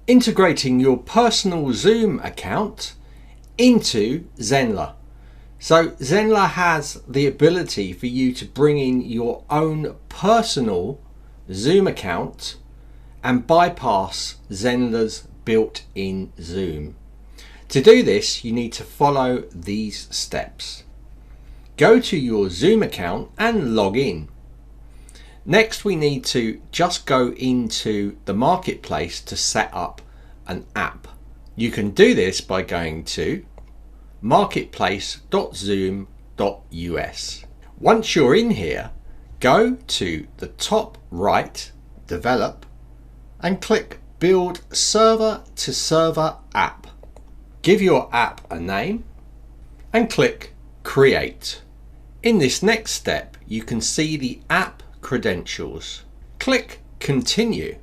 integrating your personal Zoom account into Zenler. So Zenler has the ability for you to bring in your own personal Zoom account and bypass Zenler's built-in Zoom. To do this, you need to follow these steps. Go to your Zoom account and log in. Next, we need to just go into the marketplace to set up an app. You can do this by going to marketplace.zoom.us. Once you're in here, go to the top right, develop, and click build server to server app. Give your app a name and click create. In this next step, you can see the app credentials. Click continue.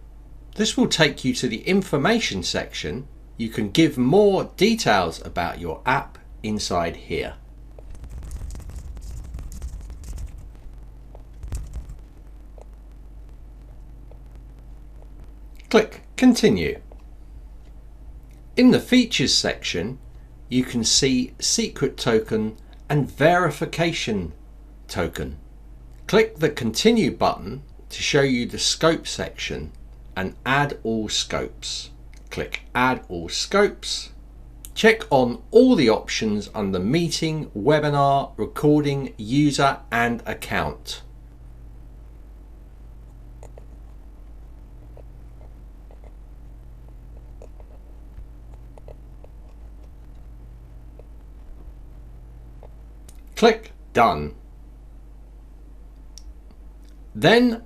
This will take you to the information section. You can give more details about your app inside here. Click continue. In the features section, you can see secret token and verification token. Click the continue button to show you the scope section and add all scopes. Click add all scopes. Check on all the options under meeting, webinar, recording, user and account. Click done. Then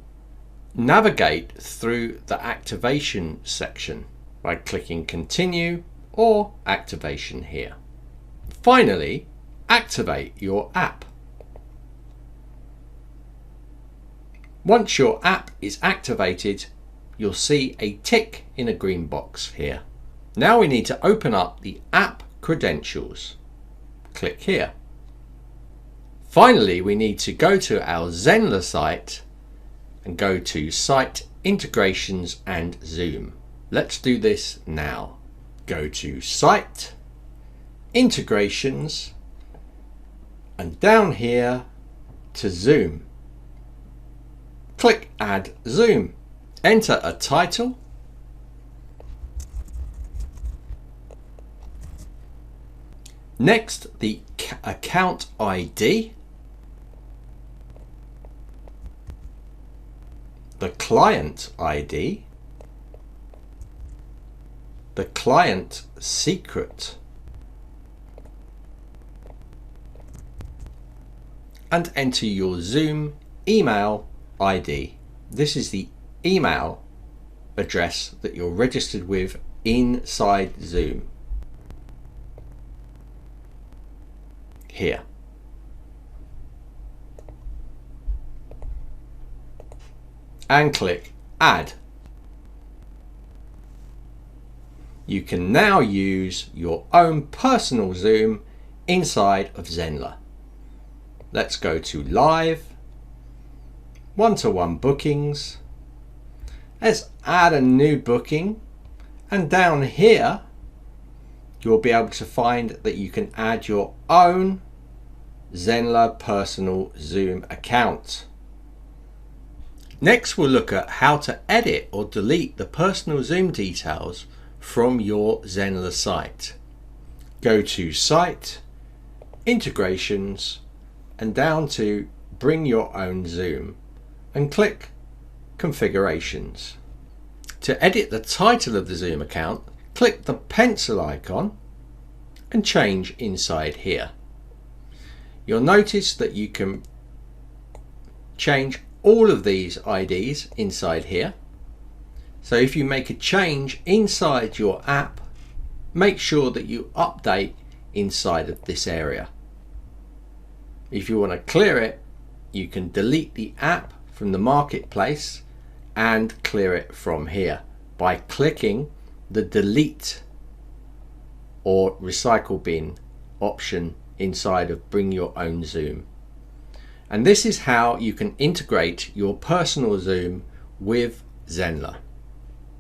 navigate through the activation section by clicking continue or activation here. Finally, activate your app. Once your app is activated, you'll see a tick in a green box here. Now we need to open up the app credentials. Click here. Finally, we need to go to our Zenler site and go to Site Integrations and Zoom. Let's do this now. Go to Site, Integrations, and down here to Zoom. Click Add Zoom. Enter a title. Next, the account ID. The client ID, the client secret, and enter your Zoom email ID. This is the email address that you're registered with inside Zoom. Here. And click add. You can now use your own personal Zoom inside of Zenler. Let's go to live, one-to-one bookings. Let's add a new booking, and down here you'll be able to find that you can add your own Zenler personal Zoom account. Next, we'll look at how to edit or delete the personal Zoom details from your Zenler site. Go to Site, Integrations, and down to Bring Your Own Zoom, and click Configurations. To edit the title of the Zoom account, click the pencil icon and change inside here. You'll notice that you can change all of these IDs inside here. So if you make a change inside your app, make sure that you update inside of this area. If you want to clear it, you can delete the app from the marketplace and clear it from here by clicking the delete or recycle bin option inside of Bring Your Own Zoom. And this is how you can integrate your personal Zoom with Zenler.